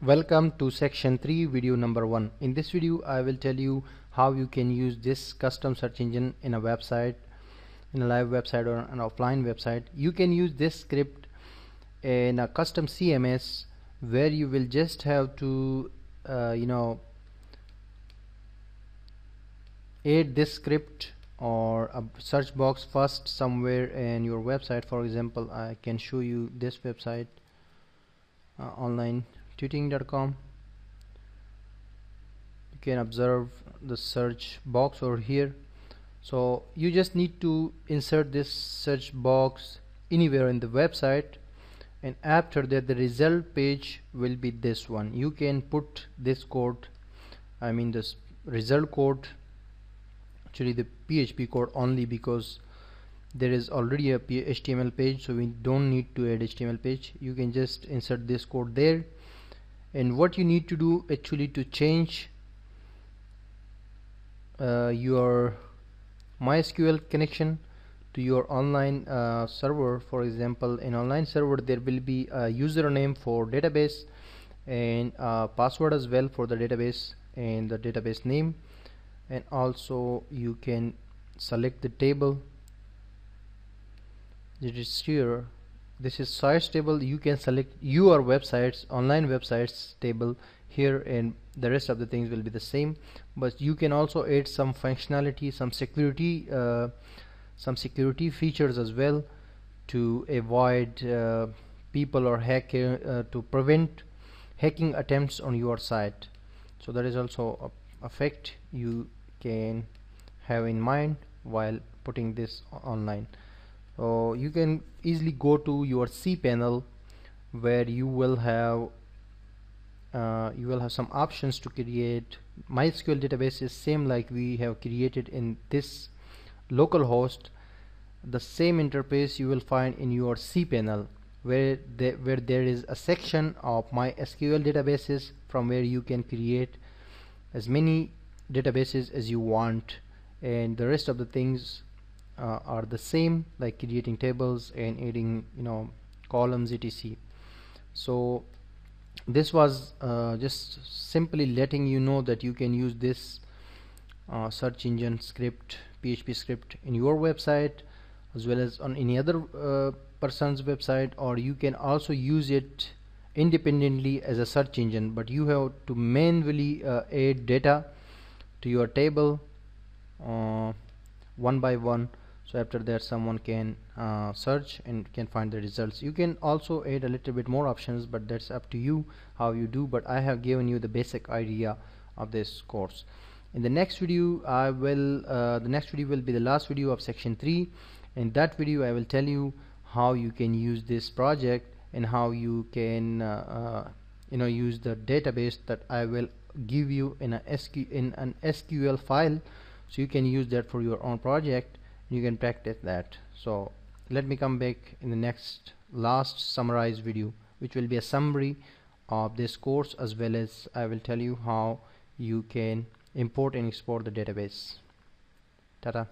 Welcome to section 3 video number 1. In this video I will tell you how you can use this custom search engine in a website, in a live website or an offline website. You can use this script in a custom CMS where you will just have to add this script or a search box first somewhere in your website. For example, I can show you this website, online tutoring.com. You can observe the search box over here. So you just need to insert this search box anywhere in the website, and after that the result page will be this one. You can put this code, this result code, actually the PHP code only, because there is already a HTML page, so we don't need to add HTML page. You can just insert this code there. And what you need to do actually to change your MySQL connection to your online server. For example, in online server there will be a username for database and password as well for the database and the database name, and also you can select the table. It is here. This is sites table. You can select your websites, online websites table here, and the rest of the things will be the same, but you can also add some functionality, some security features as well to avoid people or to prevent hacking attempts on your site. So that is also a fact you can have in mind while putting this online. So you can easily go to your cPanel where you will have some options to create MySQL databases, same like we have created in this local host. The same interface you will find in your cPanel where there is a section of MySQL databases from where you can create as many databases as you want, and the rest of the things are the same, like creating tables and adding columns, etc. So this was just simply letting you know that you can use this search engine script, PHP script, in your website as well as on any other person's website, or you can also use it independently as a search engine, but you have to manually add data to your table one by one. So after that someone can search and can find the results. You can also add a little bit more options, but that's up to you how you do, but I have given you the basic idea of this course. In the next video the next video will be the last video of section 3. In that video I will tell you how you can use this project and how you can use the database that I will give you in an SQL file, so you can use that for your own project. You can practice that. So let me come back in the last summarized video, which will be a summary of this course, as well as I will tell you how you can import and export the database. Tata.